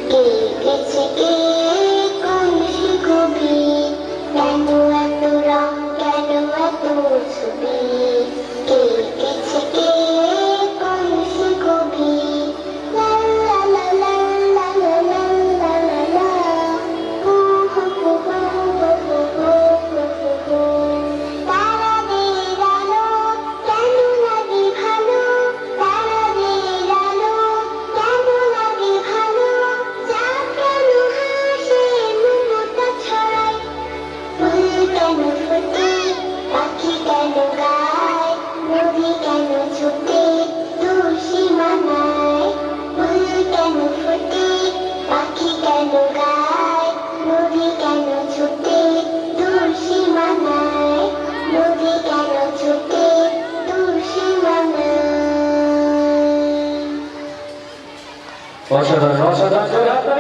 কে লিখেছে কে কোন সে কবি, কেন এত রং কেন এত ছবি, কে লিখেছে কে কোন সে কবি, লা লা লা লা লা লা লা লা লা লা, হু হু হু হু হু হু হু হু হু হু। তারাদের আলো কেন লাগে ভালো, তারাদের আলো কেন লাগে ভালো, চাঁদ কেন হাসে মমতা ছড়ায়, ফুল কেন ফোটে পাখি কেন গায়, নদী কেন ছুটে দূর সীমানায়, ফুল কেন ফোটে পাখি কেন গায়, নদী কেন ছুটে দূর সীমানায়, নদী কেন ছুটে দূর সীমানায়। অসাধারণ অসাধারণ।